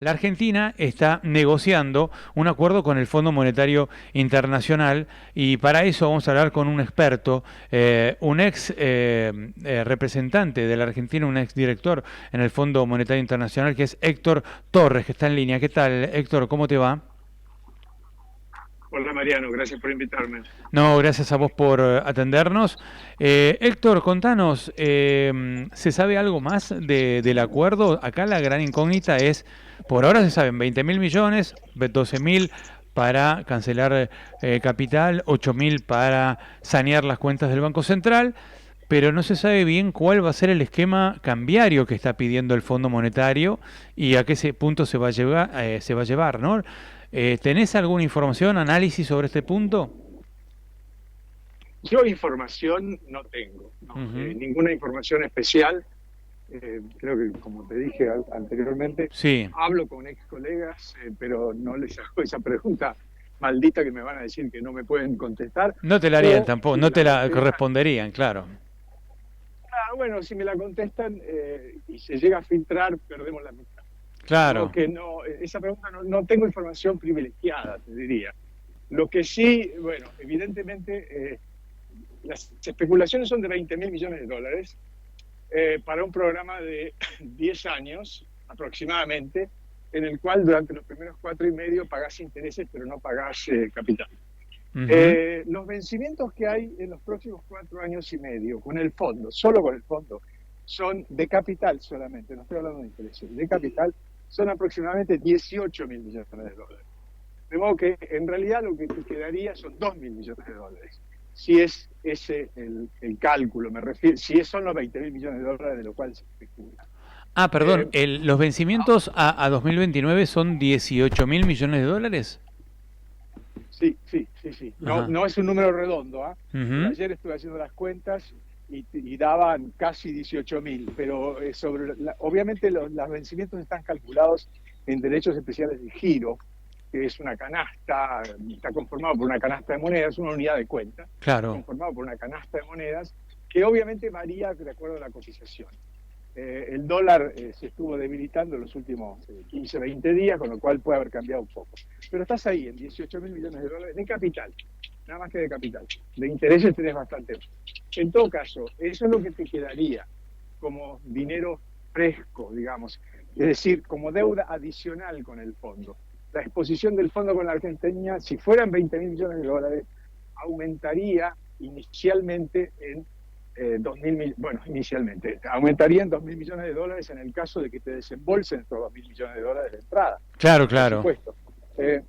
La Argentina está negociando un acuerdo con el Fondo Monetario Internacional y para eso vamos a hablar con un experto, un ex representante de la Argentina, un ex director en el Fondo Monetario Internacional, que es Héctor Torres, que está en línea. ¿Qué tal, Héctor? ¿Cómo te va? Hola Mariano, gracias por invitarme. No, gracias a vos por atendernos. Héctor, contanos, ¿se sabe algo más del acuerdo? Acá la gran incógnita es, por ahora se saben 20 mil millones, 12 mil para cancelar capital, 8 mil para sanear las cuentas del Banco Central, pero no se sabe bien cuál va a ser el esquema cambiario que está pidiendo el Fondo Monetario y a punto se va a llevar, ¿no? ¿Tenés alguna información, análisis sobre este punto? Yo información no tengo, no, Ujú. ninguna información especial. Creo que, como te dije anteriormente, Sí, hablo con ex colegas, pero no les hago esa pregunta maldita que me van a decir que no me pueden contestar. no te la harían O tampoco, si me no la te la contestan, corresponderían, claro. bueno, si me la contestan y se llega a filtrar, perdemos la mitad. De modo Claro. que no, esa pregunta no tengo información privilegiada, te diría. Lo que sí, bueno, evidentemente las especulaciones son de 20 mil millones de dólares para un programa de 10 años aproximadamente, en el cual durante los primeros 4 y medio pagás intereses, pero no pagás capital. Ujú. Los vencimientos que hay en los próximos 4 años y medio con el fondo, solo con el fondo, son de capital solamente, no estoy hablando de intereses, de capital, son aproximadamente 18 mil millones de dólares. De modo que en realidad lo que te quedaría son 2 mil millones de dólares. Si es ese el cálculo, me refiero, si son los 20 mil millones de dólares de lo cual se especula. Ah, perdón, Eh, los vencimientos a 2029 son 18 mil millones de dólares. sí. No, Ajá. no es un número redondo, ¿ah? Ujú. Ayer estuve haciendo las cuentas y daban casi 18 mil, pero obviamente los vencimientos están calculados en derechos especiales de giro, que es una canasta, está conformado por una canasta de monedas, una unidad de cuenta, Claro. conformado por una canasta de monedas, que obviamente varía de acuerdo a la cotización. El dólar se estuvo debilitando en los últimos 15, 20 días, con lo cual puede haber cambiado un poco. Pero estás ahí en 18 mil millones de dólares de capital, nada más que de capital. De intereses tenés bastante. En todo caso, eso es lo que te quedaría como dinero fresco, digamos, es decir, como deuda adicional con el fondo. La exposición del fondo con la Argentina, si fueran 20 mil millones de dólares, aumentaría inicialmente en 2.000, bueno, inicialmente, aumentaría en 2.000 millones de dólares en el caso de que te desembolsen estos 2.000 millones de dólares de entrada, Claro, por claro. supuesto. Eh,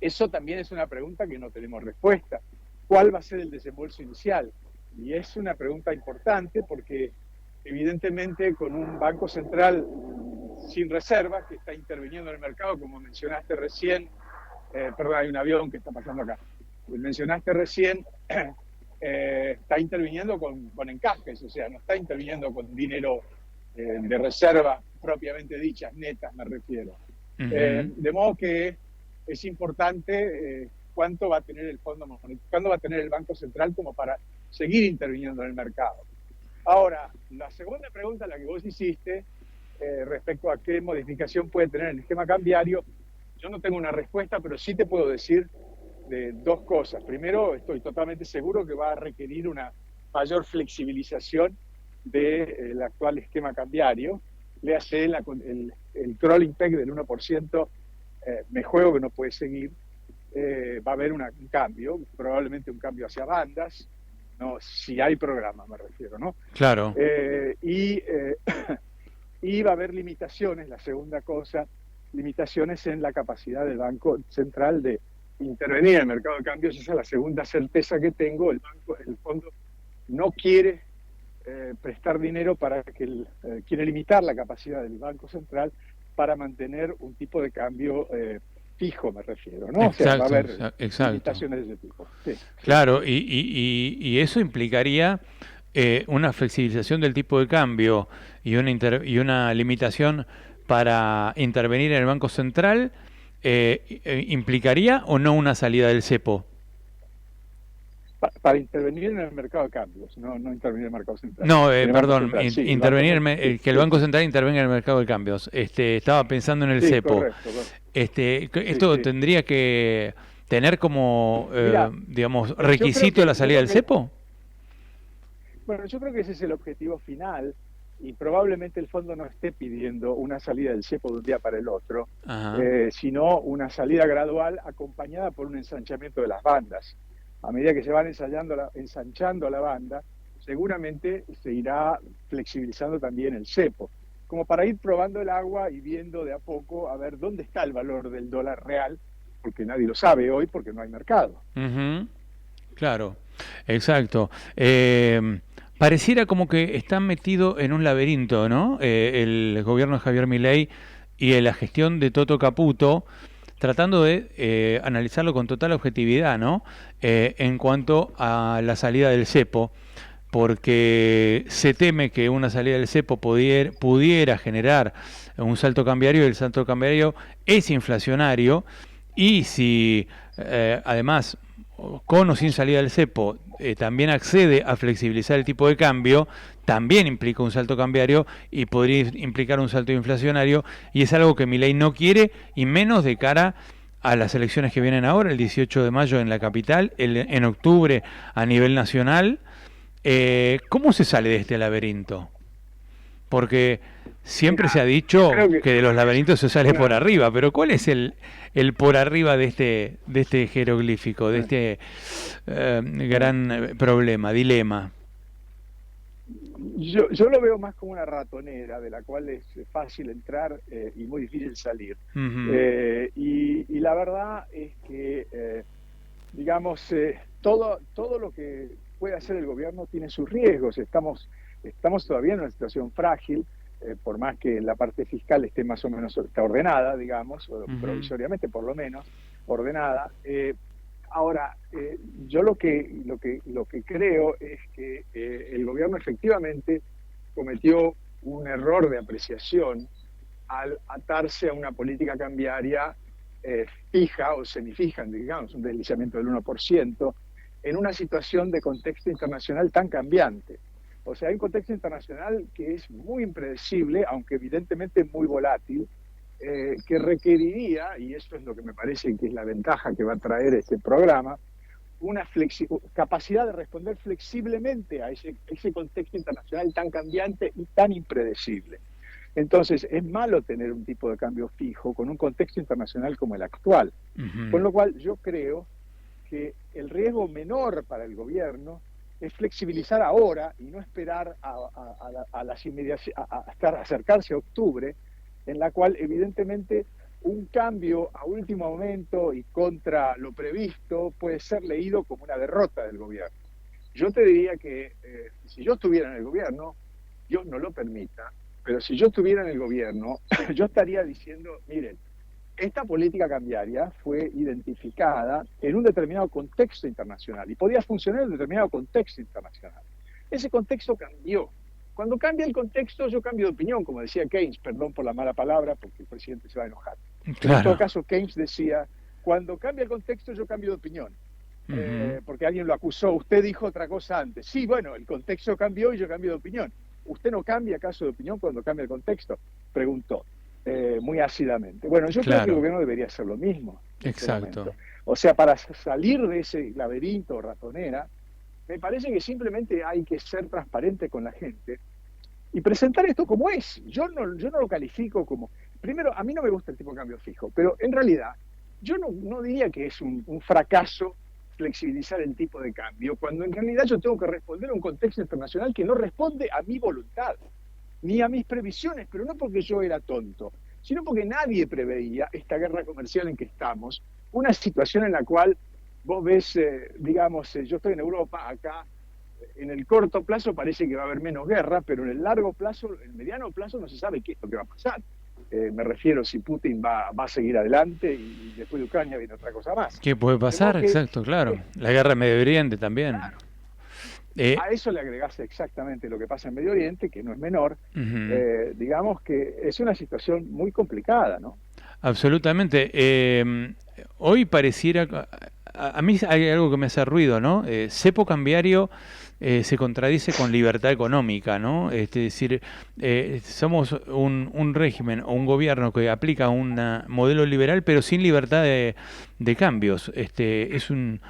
Eso también es una pregunta que no tenemos respuesta. ¿Cuál va a ser el desembolso inicial? Y es una pregunta importante porque evidentemente con un banco central sin reservas que está interviniendo en el mercado, como mencionaste recién, perdón, hay un avión que está pasando acá, mencionaste recién, está interviniendo con encajes, o sea, no está interviniendo con dinero de reserva propiamente dichas, netas me refiero. Ujú. De modo que es importante cuánto va a tener el Fondo Monetario, cuándo va a tener el Banco Central como para seguir interviniendo en el mercado. Ahora, la segunda pregunta, la que vos hiciste, respecto a qué modificación puede tener el esquema cambiario, yo no tengo una respuesta, pero sí te puedo decir de dos cosas. Primero, estoy totalmente seguro que va a requerir una mayor flexibilización del actual esquema cambiario. Le hace el crawling peg del 1%, me juego que no puede seguir. Va a haber un cambio, probablemente un cambio hacia bandas, no, si hay programa me refiero, ¿no? Claro. Eh, y, eh, y va a haber limitaciones, la segunda cosa, limitaciones en la capacidad del Banco Central de intervenir en el mercado de cambios. Esa es la segunda certeza que tengo. El fondo no quiere prestar dinero para que quiere limitar la capacidad del Banco Central para mantener un tipo de cambio fijo, me refiero, ¿no? O sea, va a Exacto, haber exacto. limitaciones de ese tipo. Sí, sí, sí. Claro, y eso implicaría una flexibilización del tipo de cambio y una limitación para intervenir en el Banco Central. ¿Implicaría o no una salida del cepo? para intervenir en el mercado de cambios, no intervenir en el mercado central. No, En el Banco perdón, Central, sí, el Banco intervenir, Central, sí, que el sí, Banco Central intervenga en el mercado de cambios. Estaba pensando en el sí, cepo. correcto, correcto. Sí, Esto sí. tendría que tener como, Mira, digamos, yo requisito la salida creo del que cepo. Bueno, yo creo que ese es el objetivo final y probablemente el fondo no esté pidiendo una salida del cepo de un día para el otro, Ajá. sino una salida gradual acompañada por un ensanchamiento de las bandas. A medida que se van ensanchando la banda, seguramente se irá flexibilizando también el cepo, como para ir probando el agua y viendo de a poco a ver dónde está el valor del dólar real, porque nadie lo sabe hoy porque no hay mercado. Ujú. Claro, exacto. Pareciera como que están metidos en un laberinto, ¿no? El gobierno de Javier Milei y la gestión de Toto Caputo, tratando de analizarlo con total objetividad, ¿no? En cuanto a la salida del cepo, porque se teme que una salida del cepo pudiera generar un salto cambiario, y el salto cambiario es inflacionario, y si además con o sin salida del cepo también accede a flexibilizar el tipo de cambio, también implica un salto cambiario y podría implicar un salto inflacionario, y es algo que Milei no quiere, y menos de cara a las elecciones que vienen ahora, el 18 de mayo en la capital, en octubre a nivel nacional. ¿Cómo se sale de este laberinto? Porque siempre se ha Mira, yo dicho creo que que de los laberintos se sale por una, arriba, pero ¿cuál es el por arriba de este jeroglífico, de este gran problema, dilema? yo lo veo más como una ratonera de la cual es fácil entrar y muy difícil salir. Ujú. Y la verdad es que, digamos, todo lo que puede hacer el gobierno tiene sus riesgos. Estamos todavía en una situación frágil, por más que la parte fiscal esté más o menos está ordenada, digamos, o Ujú. provisoriamente por lo menos ordenada. Ahora, yo lo que creo es que el gobierno efectivamente cometió un error de apreciación al atarse a una política cambiaria fija o semifija, digamos, un deslizamiento del 1%, en una situación de contexto internacional tan cambiante. O sea, hay un contexto internacional que es muy impredecible, aunque evidentemente muy volátil, que requeriría, y esto es lo que me parece que es la ventaja que va a traer este programa, una capacidad de responder flexiblemente a ese contexto internacional tan cambiante y tan impredecible. Entonces, es malo tener un tipo de cambio fijo con un contexto internacional como el actual. Ujú. Con lo cual, yo creo que el riesgo menor para el gobierno es flexibilizar ahora y no esperar a las a acercarse a octubre, en la cual evidentemente un cambio a último momento y contra lo previsto puede ser leído como una derrota del gobierno. Yo te diría que si yo estuviera en el gobierno, Dios no lo permita, pero si yo estuviera en el gobierno, yo estaría diciendo, miren, esta política cambiaria fue identificada en un determinado contexto internacional y podía funcionar en un determinado contexto internacional. Ese contexto cambió. Cuando cambia el contexto, yo cambio de opinión, como decía Keynes, perdón por la mala palabra, porque el presidente se va a enojar. Pero en todo Claro. caso, Keynes decía, cuando cambia el contexto, yo cambio de opinión. Ujú. Porque alguien lo acusó, usted dijo otra cosa antes. Sí, bueno, el contexto cambió y yo cambio de opinión. ¿Usted no cambia acaso de opinión cuando cambia el contexto? Preguntó muy ácidamente. Bueno, yo creo que el Claro, gobierno debería hacer lo mismo en este exacto. momento. O sea, para salir de ese laberinto ratonera, me parece que simplemente hay que ser transparente con la gente y presentar esto como es. Yo no lo califico como... Primero, a mí no me gusta el tipo de cambio fijo, pero en realidad yo no diría que es un fracaso flexibilizar el tipo de cambio, cuando en realidad yo tengo que responder a un contexto internacional que no responde a mi voluntad, ni a mis previsiones, pero no porque yo era tonto, sino porque nadie preveía esta guerra comercial en que estamos, una situación en la cual vos ves, digamos, yo estoy en Europa, acá en el corto plazo parece que va a haber menos guerra, pero en el largo plazo, en el mediano plazo no se sabe qué es lo que va a pasar. Me refiero si Putin va a seguir adelante y después de Ucrania viene otra cosa más. ¿Qué puede De modo pasar? que, Exacto, claro. eh, La guerra en Medio Oriente también. claro, Eh, a eso le agregase exactamente lo que pasa en Medio Oriente, que no es menor, Ujú. digamos que es una situación muy complicada, ¿no? Absolutamente. Hoy pareciera, a mí hay algo que me hace ruido, ¿no? Cepo cambiario se contradice con libertad económica, ¿no? Es decir, somos un régimen o un gobierno que aplica un modelo liberal, pero sin libertad de cambios. Es un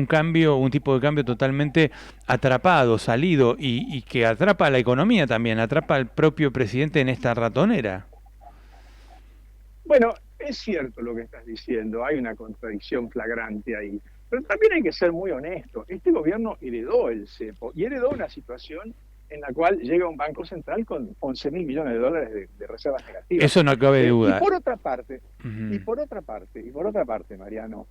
cambio, un tipo de cambio totalmente atrapado, salido, y que atrapa a la economía también, atrapa al propio presidente en esta ratonera. Bueno, es cierto lo que estás diciendo, hay una contradicción flagrante ahí, pero también hay que ser muy honesto. Este gobierno heredó el cepo y heredó una situación en la cual llega un banco central con 11.000 millones de dólares de reservas negativas. Eso no cabe Y duda. por otra parte, Ujú. Mariano,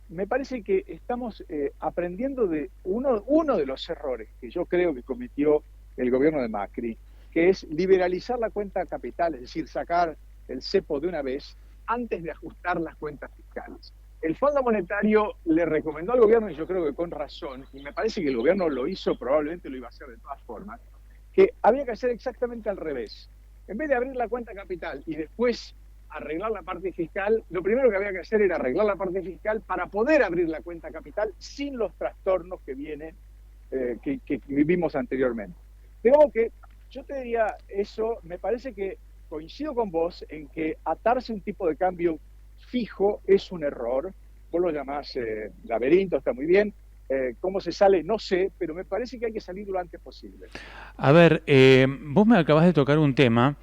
me parece que estamos aprendiendo de uno de los errores que yo creo que cometió el gobierno de Macri, que es liberalizar la cuenta capital, es decir, sacar el cepo de una vez antes de ajustar las cuentas fiscales. El Fondo Monetario le recomendó al gobierno, y yo creo que con razón, y me parece que el gobierno lo hizo, probablemente lo iba a hacer de todas formas, que había que hacer exactamente al revés. En vez de abrir la cuenta capital y después arreglar la parte fiscal, lo primero que había que hacer era arreglar la parte fiscal para poder abrir la cuenta capital sin los trastornos que vienen, que vivimos anteriormente. Digamos que yo te diría eso, me parece que coincido con vos en que atarse un tipo de cambio fijo es un error. Vos lo llamás laberinto, está muy bien. ¿Cómo se sale? No sé, pero me parece que hay que salir lo antes posible. A ver, vos me acabas de tocar un tema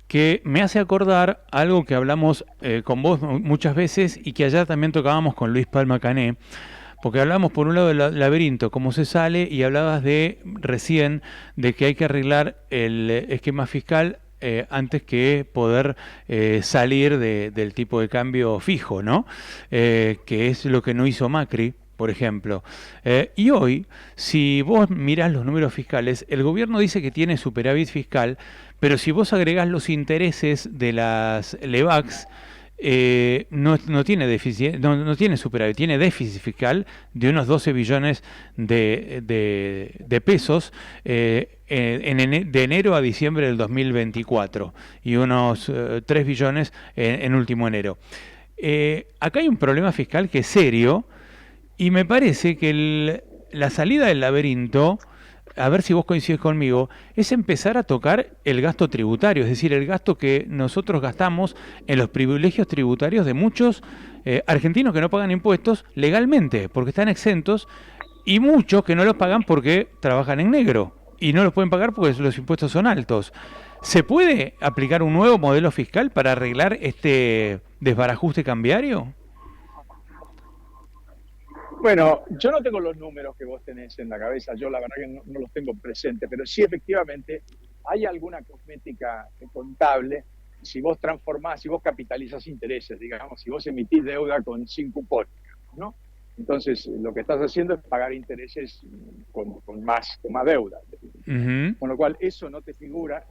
que me hace acordar algo que hablamos con vos muchas veces y que allá también tocábamos con Luis Palma Cané, porque hablamos por un lado del laberinto, cómo se sale, y hablabas de recién de que hay que arreglar el esquema fiscal antes que poder salir del tipo de cambio fijo, ¿no? Que es lo que no hizo Macri, por ejemplo. Y hoy, si vos mirás los números fiscales, el gobierno dice que tiene superávit fiscal, pero si vos agregás los intereses de las LEVACs, no tiene déficit, no tiene superávit, tiene déficit fiscal de unos 12 billones de pesos de enero a diciembre del 2024 y unos 3 billones en último enero. Acá hay un problema fiscal que es serio y me parece que la salida del laberinto, a ver si vos coincides conmigo, es empezar a tocar el gasto tributario, es decir, el gasto que nosotros gastamos en los privilegios tributarios de muchos argentinos que no pagan impuestos legalmente, porque están exentos, y muchos que no los pagan porque trabajan en negro y no los pueden pagar porque los impuestos son altos. ¿Se puede aplicar un nuevo modelo fiscal para arreglar este desbarajuste cambiario? Bueno, yo no tengo los números que vos tenés en la cabeza, yo la verdad que no los tengo presentes, pero sí efectivamente hay alguna cosmética contable. Si vos transformás, si vos capitalizás intereses, digamos, si vos emitís deuda sin cupón, ¿no? Entonces lo que estás haciendo es pagar intereses con más deuda. Uh-huh. Con lo cual eso no te figura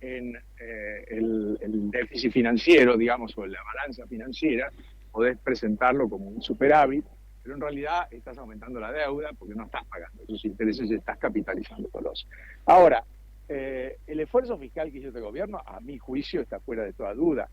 en el déficit financiero, digamos, o en la balanza financiera. Podés presentarlo como un superávit, pero en realidad estás aumentando la deuda porque no estás pagando esos intereses y estás capitalizándolos. Ahora, el esfuerzo fiscal que hizo este gobierno, a mi juicio, está fuera de toda duda.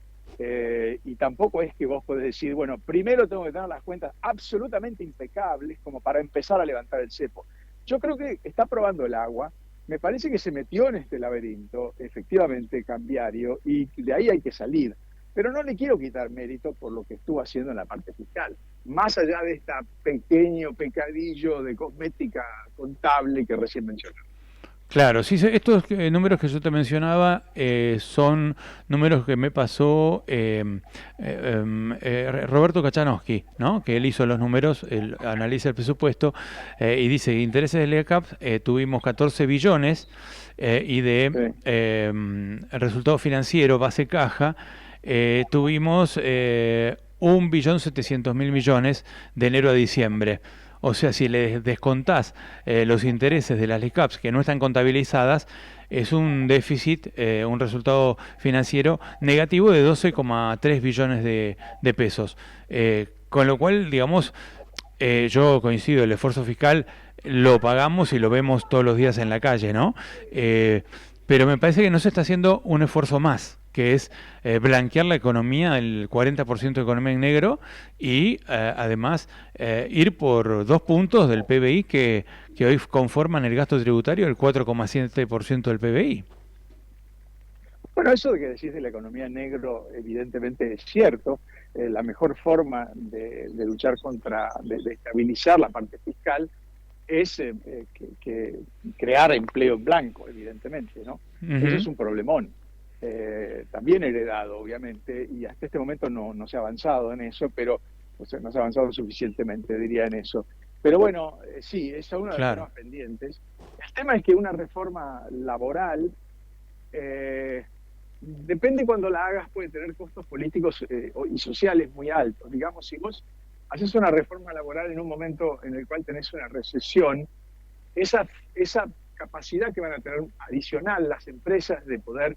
Y tampoco es que vos podés decir, bueno, primero tengo que tener las cuentas absolutamente impecables como para empezar a levantar el cepo. Yo creo que está probando el agua. Me parece que se metió en este laberinto, efectivamente, cambiario, y de ahí hay que salir. Pero no le quiero quitar mérito por lo que estuvo haciendo en la parte fiscal. Más allá de este pequeño pecadillo de cosmética contable que recién mencioné. Claro, sí, estos números que yo te mencionaba son números que me pasó Roberto Kachanowski, ¿no? Que él hizo los números, él analiza el presupuesto y dice que intereses de LECAP tuvimos 14 billones y de el resultado financiero, base caja, tuvimos 1.700.000 millones de enero a diciembre. O sea, si le descontás los intereses de las LECAPs que no están contabilizadas, es un déficit, un resultado financiero negativo de 12,3 billones de pesos. Con lo cual, digamos, yo coincido, el esfuerzo fiscal lo pagamos y lo vemos todos los días en la calle, ¿no? Pero me parece que no se está haciendo un esfuerzo más. que es blanquear la economía, el 40% de economía en negro, y además ir por 2 puntos del PBI que hoy conforman el gasto tributario, el 4,7% del PBI. Bueno, eso de que decís de la economía negro, evidentemente es cierto. La mejor forma de luchar de estabilizar la parte fiscal es que crear empleo en blanco, evidentemente, ¿no? Eso es un problemón. También heredado, obviamente, y hasta este momento no se ha avanzado en eso, pero no se ha avanzado suficientemente, diría, en eso. Pero bueno, sí, esa es una de las temas pendientes. El tema es que una reforma laboral, depende cuando la hagas, puede tener costos políticos y sociales muy altos. Digamos, si vos haces una reforma laboral en un momento en el cual tenés una recesión, esa capacidad que van a tener adicional las empresas de poder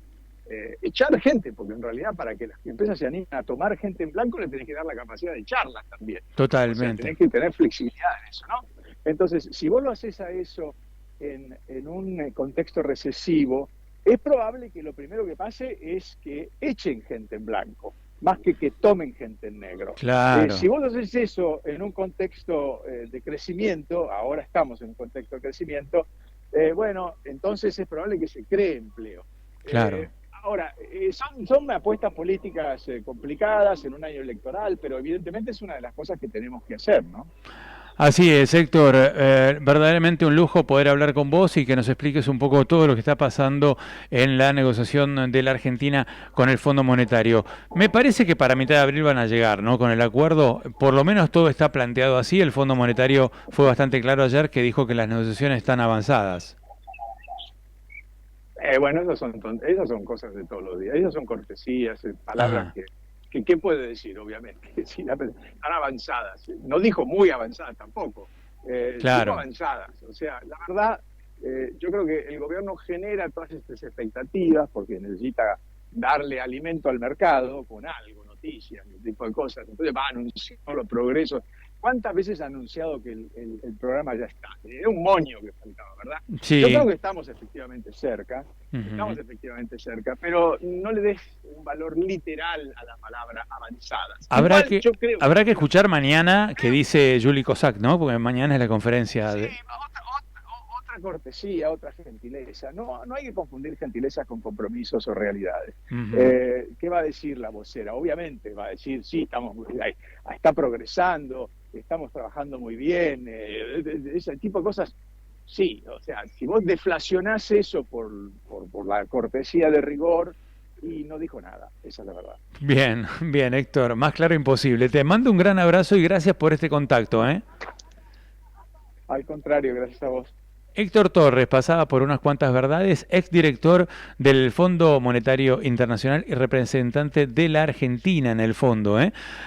echar gente, porque en realidad para que las empresas se animen a tomar gente en blanco le tenés que dar la capacidad de echarlas también. Totalmente. O sea, tenés que tener flexibilidad en eso, ¿no? Entonces, si vos lo haces a eso en un contexto recesivo, es probable que lo primero que pase es que echen gente en blanco, más que tomen gente en negro. Claro. Si vos haces eso en un contexto de crecimiento, ahora estamos en un contexto de crecimiento, bueno, entonces es probable que se cree empleo. Claro. Ahora, son apuestas políticas complicadas en un año electoral, pero evidentemente es una de las cosas que tenemos que hacer, ¿no? Así es, Héctor, verdaderamente un lujo poder hablar con vos y que nos expliques un poco todo lo que está pasando en la negociación de la Argentina con el Fondo Monetario. Me parece que para mitad de abril van a llegar, ¿no? Con el acuerdo, por lo menos todo está planteado así. El Fondo Monetario fue bastante claro ayer que dijo que las negociaciones están avanzadas. Bueno, esas son cosas de todos los días, esas son cortesías, palabras que ¿qué puede decir? Obviamente, si están avanzadas. No dijo muy avanzadas tampoco, claro. dijo avanzadas. O sea, la verdad, yo creo que el gobierno genera todas estas expectativas porque necesita darle alimento al mercado con algo, noticias, ese tipo de cosas. Entonces va anunciando los progresos. ¿Cuántas veces ha anunciado que el programa ya está? Es un moño que faltaba, ¿verdad? Sí. Yo creo que estamos efectivamente cerca, pero no le des un valor literal a la palabra avanzadas. Habrá que escuchar mañana que dice Juli Kozak, ¿no? Porque mañana es la conferencia. Sí, otra cortesía, otra gentileza. No hay que confundir gentileza con compromisos o realidades. ¿Qué va a decir la vocera? Obviamente va a decir, sí, está progresando, estamos trabajando muy bien, ese tipo de cosas. Sí, o sea, si vos deflacionás eso por la cortesía de rigor, y no dijo nada, esa es la verdad. Bien, bien, Héctor, más claro imposible. Te mando un gran abrazo y gracias por este contacto, ¿eh? Al contrario, gracias a vos. Héctor Torres pasaba por unas cuantas verdades, exdirector del Fondo Monetario Internacional y representante de la Argentina en el fondo, ¿eh?